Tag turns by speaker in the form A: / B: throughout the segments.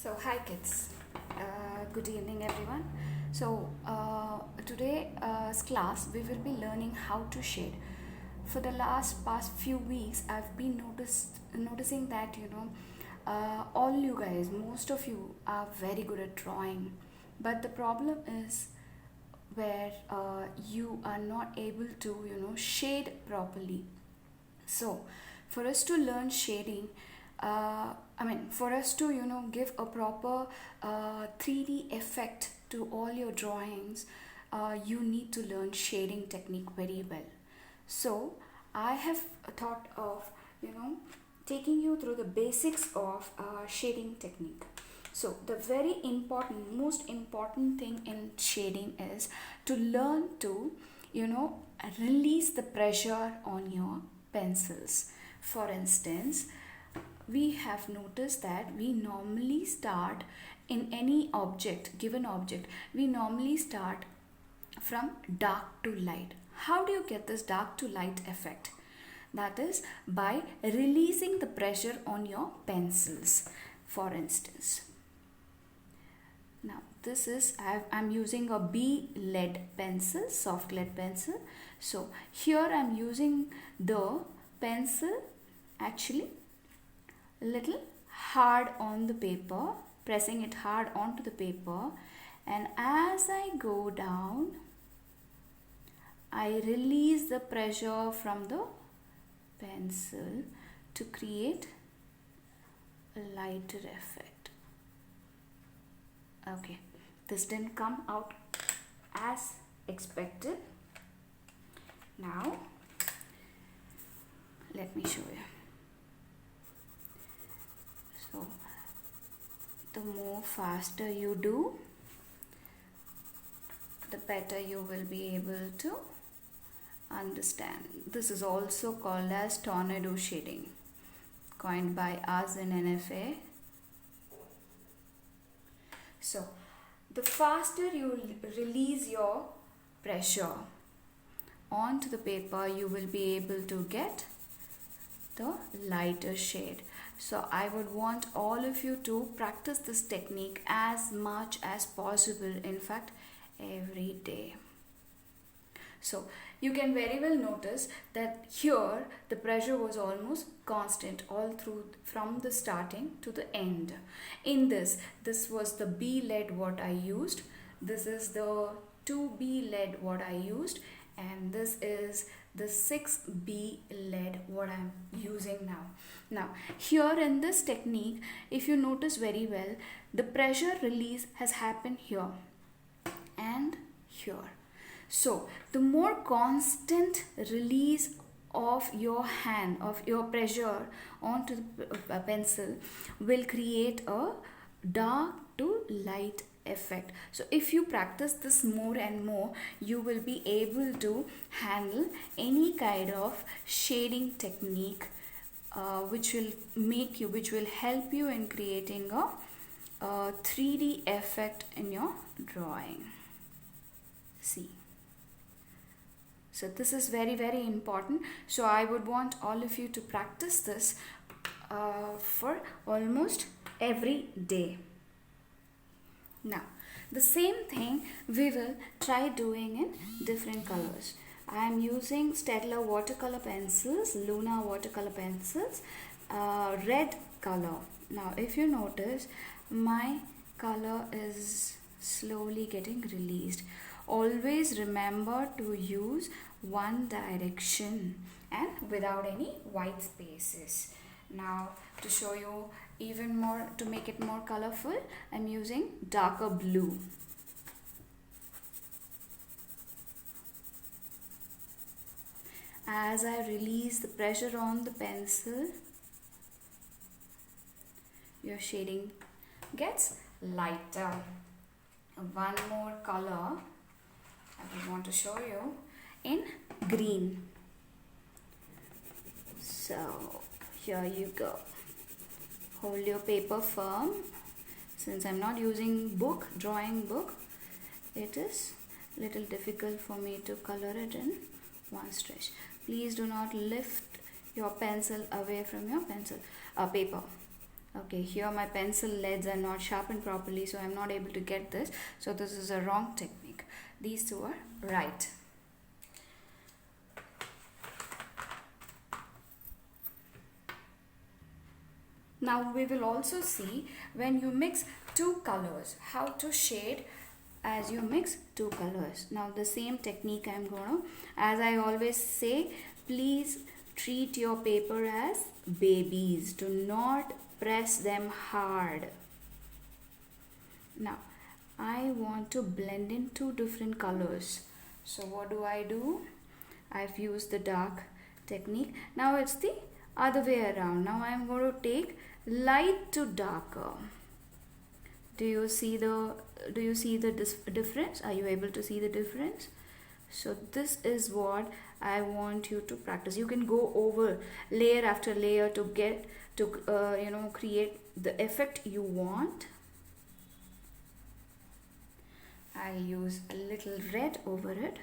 A: So, hi kids. Good evening, everyone. Today's class we will be learning how to shade. For the past few weeks, I've been noticing that all you guys, most of you are very good at drawing, but the problem is where you are not able to shade properly. So, for us to learn shading, for us to give a proper 3D effect to all your drawings, you need to learn shading technique very well. So, I have thought of taking you through the basics of shading technique. So, the very important, most important thing in shading is to learn to, release the pressure on your pencils. For instance, we have noticed that we normally start in any given object, we normally start from dark to light. How do you get this dark to light effect? That is by releasing the pressure on your pencils. For instance, now this is I'm using a B lead pencil, soft lead pencil. So here I'm using the pencil actually a little hard on the paper, pressing it hard onto the paper, and as I go down I release the pressure from the pencil to create a lighter effect. Okay, this didn't come out as expected. Now let me show you. So the more faster you do, the better you will be able to understand. This is also called as tornado shading, coined by us in NFA. So the faster you release your pressure onto the paper, you will be able to get the lighter shade. So I would want all of you to practice this technique as much as possible, in fact every day. So you can very well notice that here the pressure was almost constant all through from the starting to the end. In this was the B lead what I used, this is the 2B lead what I used, and this is the 6B lead what I'm using now. Now here in this technique, if you notice very well, the pressure release has happened here and here. So the more constant release of your hand, of your pressure onto the pencil, will create a dark to light effect. So if you practice this more and more, you will be able to handle any kind of shading technique which will help you in creating a 3D effect in your drawing. See, so this is very, very important. So I would want all of you to practice this for almost every day. Now the same thing we will try doing in different colors. I am using Staedtler watercolor pencils, Luna watercolor pencils, red color. Now if you notice, my color is slowly getting released. Always remember to use one direction and without any white spaces. Now to show you even more, to make it more colorful, I'm using darker blue. As I release the pressure on the pencil, your shading gets lighter. One more color I want to show you in green. So here you go. Hold your paper firm. Since I'm not using drawing book, it is little difficult for me to color it in one stretch. Please do not lift your pencil away from your paper. Okay, here my pencil leads are not sharpened properly, so I'm not able to get this. So this is a wrong technique. These two are right. Now we will also see when you mix two colors, how to shade as you mix two colors. Now the same technique I'm gonna, as I always say, please treat your paper as babies. Do not press them hard. Now I want to blend in two different colors. So what do? I've used the dark technique. Now it's the other way around. Now I'm going to take light to darker. Do you see the difference? Are you able to see the difference? So this is what I want you to practice. You can go over layer after layer to get to create the effect you want. I'll use a little red over it.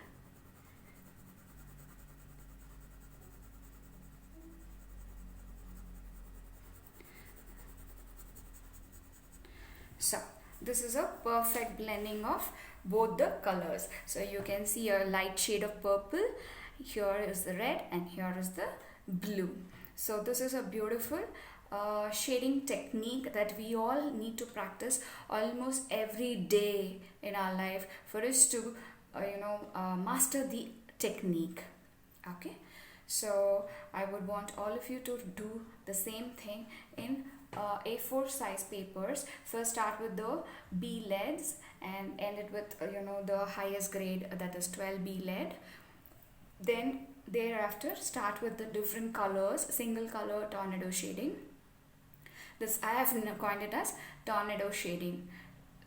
A: So this is a perfect blending of both the colors. So you can see a light shade of purple, here is the red, and here is the blue. So this is a beautiful shading technique that we all need to practice almost every day in our life for us to master the technique. Okay, so I would want all of you to do the same thing in A4 size papers. First start with the B leads and end it with the highest grade, that is 12B lead. Then thereafter start with the different colors, single color tornado shading. This I have coined it as tornado shading.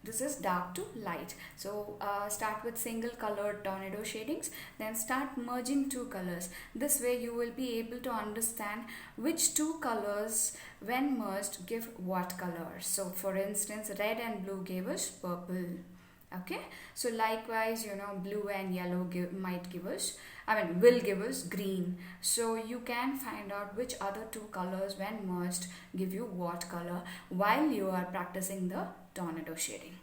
A: This is dark to light. So start with single colored tornado shadings, then start merging two colors. This way you will be able to understand which two colors when merged give what color. So for instance, red and blue gave us purple. Okay, so likewise blue and yellow will give us green. So you can find out which other two colors when merged give you what color while you are practicing the tornado shading.